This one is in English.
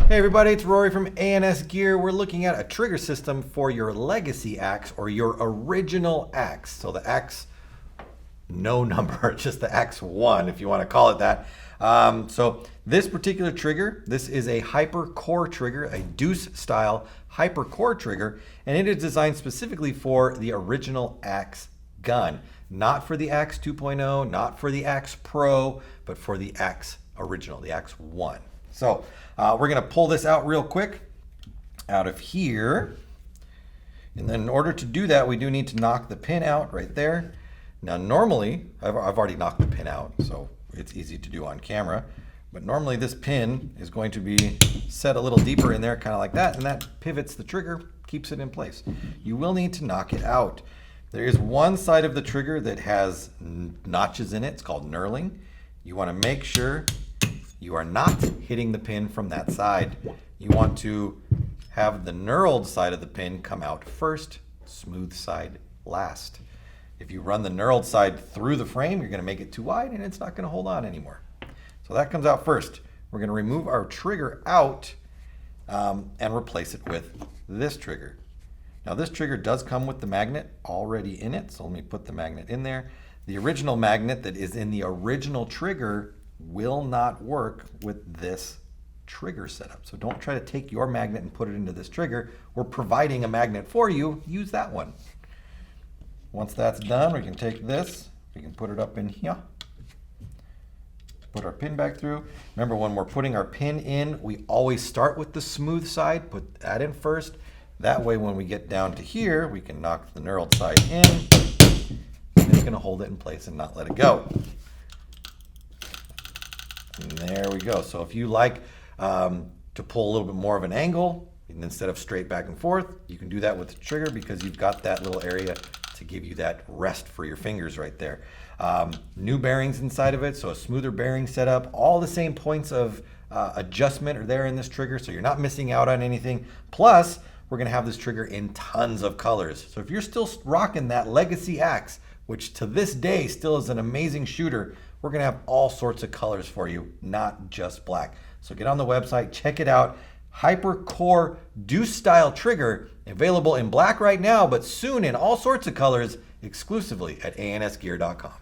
Hey everybody, it's Rory from A&S Gear. We're looking at a trigger system for your legacy axe or your original axe. So the axe, no number, just the axe 1 if you want to call it that. So this particular trigger, this is a hyper core trigger, a Deuce style hyper core trigger, and it is designed specifically for the original axe gun. Not for the axe 2.0, not for the axe Pro, but for the axe original, the axe 1. So we're going to pull this out real quick out of here. And then in order to do that, we do need to knock the pin out right there. Now normally, I've already knocked the pin out, so it's easy to do on camera. But normally this pin is going to be set a little deeper in there, kind of like that, and that pivots the trigger, keeps it in place. You will need to knock it out. There is one side of the trigger that has notches in it. It's called knurling. You want to make sure you are not hitting the pin from that side. You want to have the knurled side of the pin come out first, smooth side last. If you run the knurled side through the frame, you're going to make it too wide and it's not going to hold on anymore. So that comes out first. We're going to remove our trigger out and replace it with this trigger. Now this trigger does come with the magnet already in it, so let me put the magnet in there. The original magnet that is in the original trigger will not work with this trigger setup. So don't try to take your magnet and put it into this trigger. We're providing a magnet for you. Use that one. Once that's done, we can take this, we can put it up in here, put our pin back through. Remember, when we're putting our pin in, we always start with the smooth side, put that in first. That way, when we get down to here, we can knock the knurled side in, and it's gonna hold it in place and not let it go. And there we go. So if you like to pull a little bit more of an angle, and instead of straight back and forth, you can do that with the trigger because you've got that little area to give you that rest for your fingers right there. New bearings inside of it, so a smoother bearing setup. All the same points of adjustment are there in this trigger, so you're not missing out on anything. Plus, we're gonna have this trigger in tons of colors. So if you're still rocking that legacy axe, which to this day still is an amazing shooter, we're gonna have all sorts of colors for you, not just black. So get on the website, check it out. Hyper Core Deuce style trigger, available in black right now, but soon in all sorts of colors, exclusively at ansgear.com.